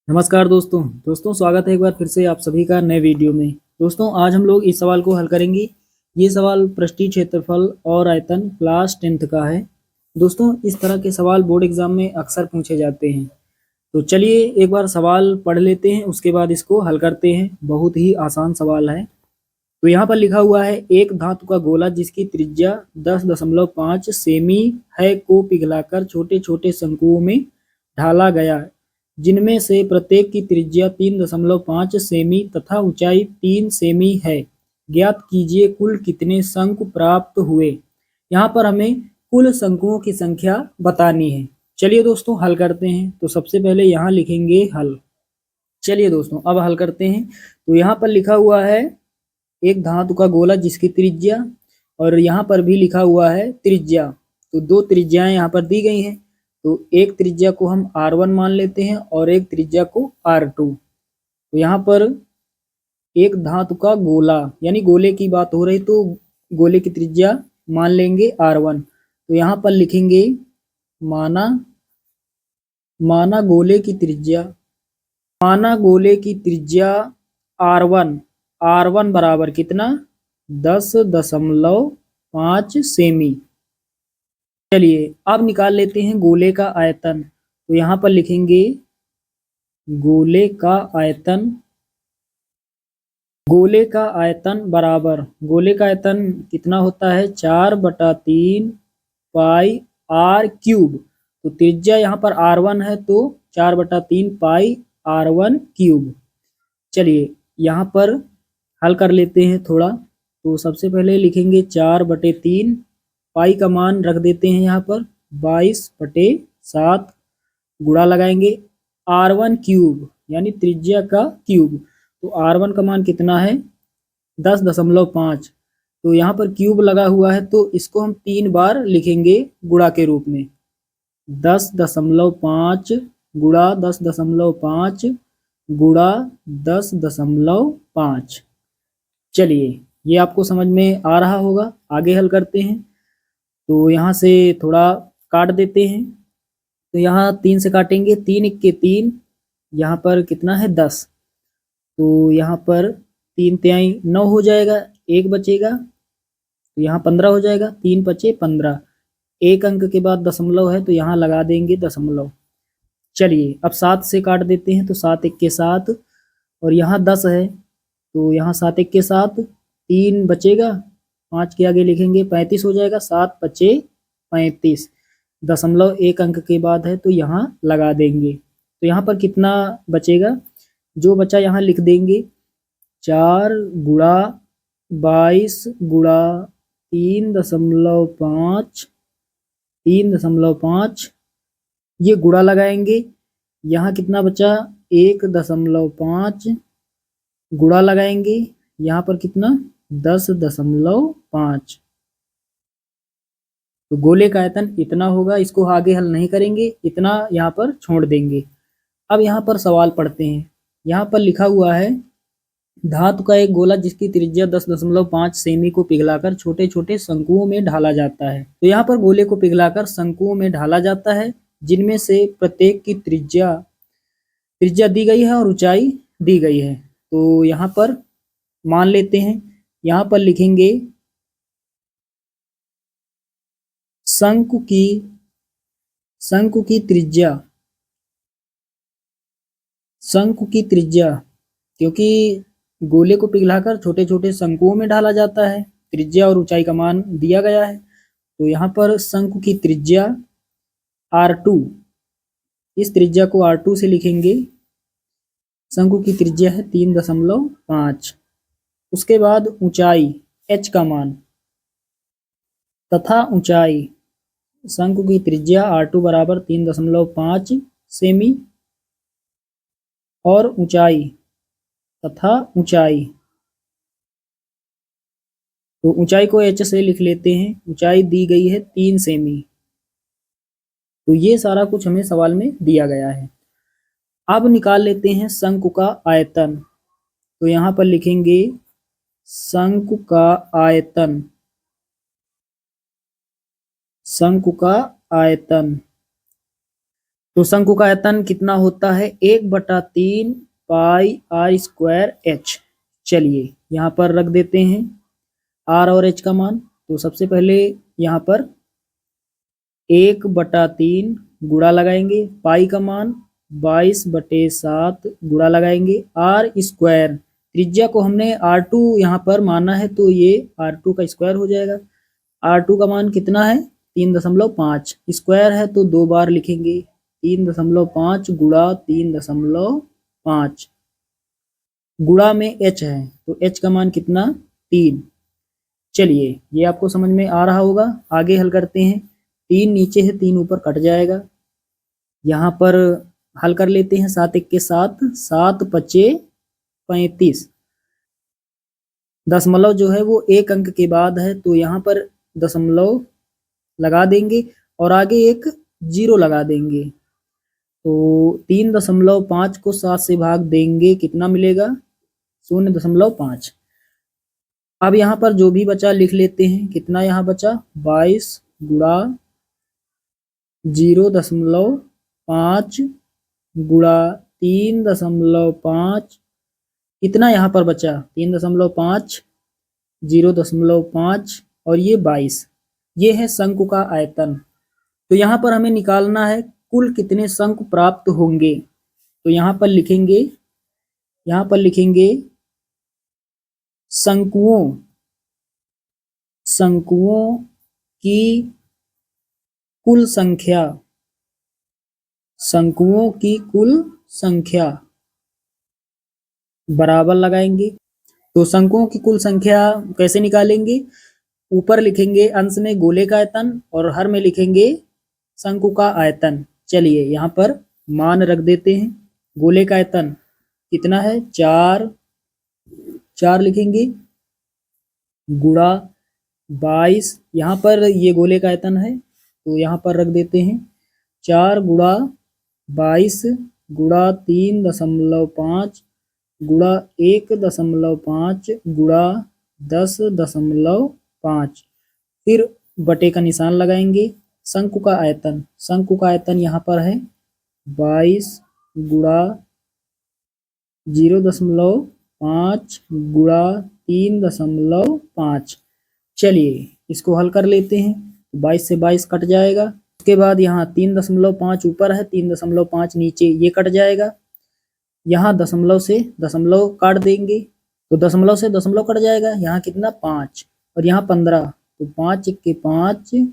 नमस्कार दोस्तों स्वागत है एक बार फिर से आप सभी का नए वीडियो में। दोस्तों आज हम लोग इस सवाल को हल करेंगे। ये सवाल पृष्ठीय क्षेत्रफल और आयतन क्लास 10th का है। दोस्तों इस तरह के सवाल बोर्ड एग्जाम में अक्सर पूछे जाते हैं। तो चलिए एक बार सवाल पढ़ लेते हैं, उसके बाद इसको हल करते हैं। बहुत ही आसान सवाल है। तो यहाँ पर लिखा हुआ है, एक धातु का गोला जिसकी त्रिज्या 10.5 सेमी है को पिघलाकर छोटे छोटे शंकुओं में ढाला गया, जिनमें से प्रत्येक की त्रिज्या 3.5 सेमी तथा ऊंचाई 3 सेमी है। ज्ञात कीजिए कुल कितने शंकु प्राप्त हुए। यहाँ पर हमें कुल शंकुओं की संख्या बतानी है। चलिए दोस्तों हल करते हैं। तो सबसे पहले यहाँ लिखेंगे हल। चलिए दोस्तों अब हल करते हैं। तो यहाँ पर लिखा हुआ है एक धातु का गोला जिसकी त्रिज्या, और यहाँ पर भी लिखा हुआ है त्रिज्या। तो दो त्रिज्याएं यहाँ पर दी गई हैं। तो एक त्रिज्या को हम R1 मान लेते हैं और एक त्रिज्या को R2। तो यहाँ पर एक धातु का गोला यानी गोले की बात हो रही, तो गोले की त्रिज्या मान लेंगे R1। तो यहाँ पर लिखेंगे माना माना गोले की त्रिज्या माना गोले की त्रिज्या R1 R1 बराबर कितना 10.5 सेमी। चलिए अब निकाल लेते हैं गोले का आयतन। तो यहाँ पर लिखेंगे गोले का आयतन बराबर, गोले का आयतन कितना होता है 4/3 पाई R क्यूब। तो त्रिज्या यहाँ पर R1 है, तो 4/3 पाई R1 क्यूब। चलिए यहाँ पर हल कर लेते हैं थोड़ा। तो सबसे पहले लिखेंगे 4/3, पाई का मान रख देते हैं यहाँ पर 22/7, गुणा लगाएंगे R1 क्यूब यानी त्रिज्या का क्यूब। तो R1 का मान कितना है 10.5। तो यहाँ पर क्यूब लगा हुआ है, तो इसको हम 3 बार लिखेंगे गुणा के रूप में। 10.5 गुणा 10.5 गुणा 10.5। चलिए ये आपको समझ में आ रहा होगा। आगे हल करते हैं। तो यहाँ से थोड़ा काट देते हैं। तो यहाँ 3 से काटेंगे, 3 1 के 3, यहाँ पर कितना है 10। तो यहाँ पर 3 तिहाई 9 हो जाएगा, एक बचेगा। तो यहाँ 15 हो जाएगा, 3 बचे 15। एक अंक के बाद दशमलव है, तो यहाँ लगा देंगे दशमलव। चलिए अब 7 से काट देते हैं। तो 7 1 के 7, और यहाँ 10 है, तो यहाँ 7 1 के 7, 3 बचेगा, 5 के आगे लिखेंगे 35 हो जाएगा, 7 बचे 35। दशमलव एक अंक के बाद है, तो यहाँ लगा देंगे। तो यहाँ पर कितना बचेगा, जो बचा यहाँ लिख देंगे 4 गुणा 22 गुणा 3.5 ये गुणा लगाएंगे। यहाँ कितना बचा 1.5 गुणा लगाएंगे, यहाँ पर कितना 10.5। तो गोले का आयतन इतना होगा। इसको आगे हल नहीं करेंगे, इतना यहाँ पर छोड़ देंगे। अब यहाँ पर सवाल पढ़ते हैं। यहाँ पर लिखा हुआ है धातु का एक गोला जिसकी त्रिज्या 10.5 सेमी को पिघलाकर छोटे छोटे शंकुओं में ढाला जाता है। तो यहाँ पर गोले को पिघलाकर शंकुओं में ढाला जाता है, जिनमें से प्रत्येक की त्रिज्या दी गई है और ऊंचाई दी गई है। तो यहाँ पर मान लेते हैं। यहाँ पर लिखेंगे शंकु की त्रिज्या, क्योंकि गोले को पिघलाकर छोटे छोटे शंकुओं में ढाला जाता है, त्रिज्या और ऊंचाई का मान दिया गया है। तो यहाँ पर शंकु की त्रिज्या R2, इस त्रिज्या को R2 से लिखेंगे। शंकु की त्रिज्या है 3.5। उसके बाद ऊंचाई h का मान तथा ऊंचाई, शंकु की त्रिज्या R2 बराबर 3.5 सेमी, और ऊंचाई तथा ऊंचाई, तो ऊंचाई को h से लिख लेते हैं। ऊंचाई दी गई है 3 सेमी। तो ये सारा कुछ हमें सवाल में दिया गया है। अब निकाल लेते हैं शंकु का आयतन। तो यहाँ पर लिखेंगे शंकु का आयतन तो शंकु का आयतन कितना होता है 1/3 पाई आर स्क्वायर एच। चलिए यहाँ पर रख देते हैं आर और एच का मान। तो सबसे पहले यहाँ पर 1/3 गुणा लगाएंगे, पाई का मान 22/7 गुणा लगाएंगे, आर स्क्वायर त्रिज्या को हमने R2 यहाँ पर माना है तो ये R2 का स्क्वायर हो जाएगा। R2 का मान कितना है 3.5, स्क्वायर है तो 2 बार लिखेंगे 3.5 गुणा 3.5 गुणा में h है तो h का मान कितना 3। चलिए ये आपको समझ में आ रहा होगा। आगे हल करते हैं। 3 नीचे है 3 ऊपर कट जाएगा। यहाँ पर हल कर लेते हैं 7 1 के 7, 7 5 35। दशमलव जो है वो एक अंक के बाद है तो यहाँ पर दशमलव लगा देंगे और आगे एक 0 लगा देंगे। तो 3.5 को 7 से भाग देंगे, कितना मिलेगा 0.5। अब यहाँ पर जो भी बचा लिख लेते हैं। कितना यहाँ बचा 22 गुणा 0.5 गुणा 3.5, कितना यहाँ पर बचा 3.5, 0.5 और ये 22। ये है शंकु का आयतन। तो यहाँ पर हमें निकालना है कुल कितने शंकु प्राप्त होंगे। तो यहाँ पर लिखेंगे शंकुओं की कुल संख्या बराबर लगाएंगे। तो शंकुओं की कुल संख्या कैसे निकालेंगे, ऊपर लिखेंगे अंश में गोले का आयतन और हर में लिखेंगे शंकु का आयतन। चलिए यहाँ पर मान रख देते हैं। गोले का आयतन कितना है 4 लिखेंगे गुणा 22। यहाँ पर ये गोले का आयतन है तो यहाँ पर रख देते हैं 4 गुणा 22 गुणा 3.5 गुणा 1.5 गुणा 10.5, फिर बटे का निशान लगाएंगे। शंकु का आयतन यहाँ पर है 22 गुणा 0.5 गुणा 3.5। चलिए इसको हल कर लेते हैं। 22 से 22 कट जाएगा। उसके बाद यहाँ 3.5 ऊपर है, 3.5 नीचे, ये कट जाएगा। यहाँ दशमलव से दशमलव काट देंगे तो दशमलव से दशमलव कट जाएगा। यहाँ कितना 5 और यहाँ 15, तो 5 1 के 5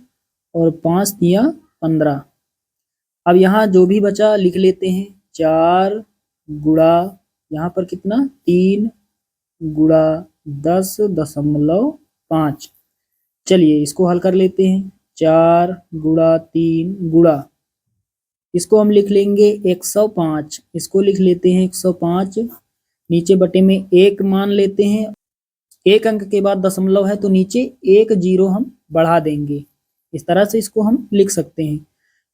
और 5 दिया 15। अब यहाँ जो भी बचा लिख लेते हैं 4 गुणा यहाँ पर कितना 3 गुणा 10.5। चलिए इसको हल कर लेते हैं। 4 गुणा 3 गुणा, इसको हम लिख लेंगे 105, इसको लिख लेते हैं 105। नीचे बटे में 1 मान लेते हैं। एक अंक के बाद दशमलव है तो नीचे 1 0 हम बढ़ा देंगे। इस तरह से इसको हम लिख सकते हैं।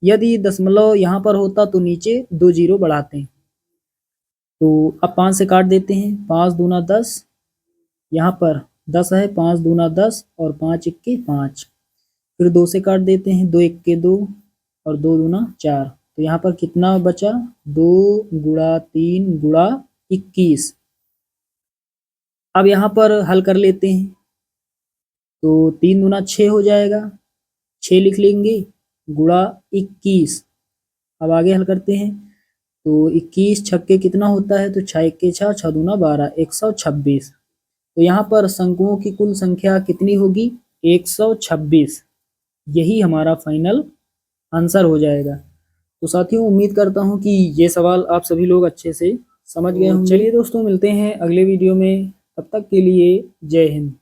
यदि दशमलव यहाँ पर होता तो नीचे 2 0 बढ़ाते हैं। तो अब 5 से काट देते हैं। 5 दूना 10, यहाँ पर 10 है, 5 दूना 10 और 5 1 के 5। फिर 2 से काट देते हैं। 2 1 के 2 और 2 दूना 4। तो यहाँ पर कितना बचा 2 गुणा 3 गुणा 21। अब यहाँ पर हल कर लेते हैं। तो 3 दूना 6 हो जाएगा, 6 लिख लेंगे गुणा 21। अब आगे हल करते हैं। तो 21 छक्के कितना होता है, तो 6 1 के 6, 6 दूना 12, 126। तो यहाँ पर शंकुओं की कुल संख्या कितनी होगी 126। यही हमारा फाइनल आंसर हो जाएगा। तो साथियों उम्मीद करता हूँ कि ये सवाल आप सभी लोग अच्छे से समझ गए होंगे। चलिए दोस्तों मिलते हैं अगले वीडियो में, तब तक के लिए जय हिंद।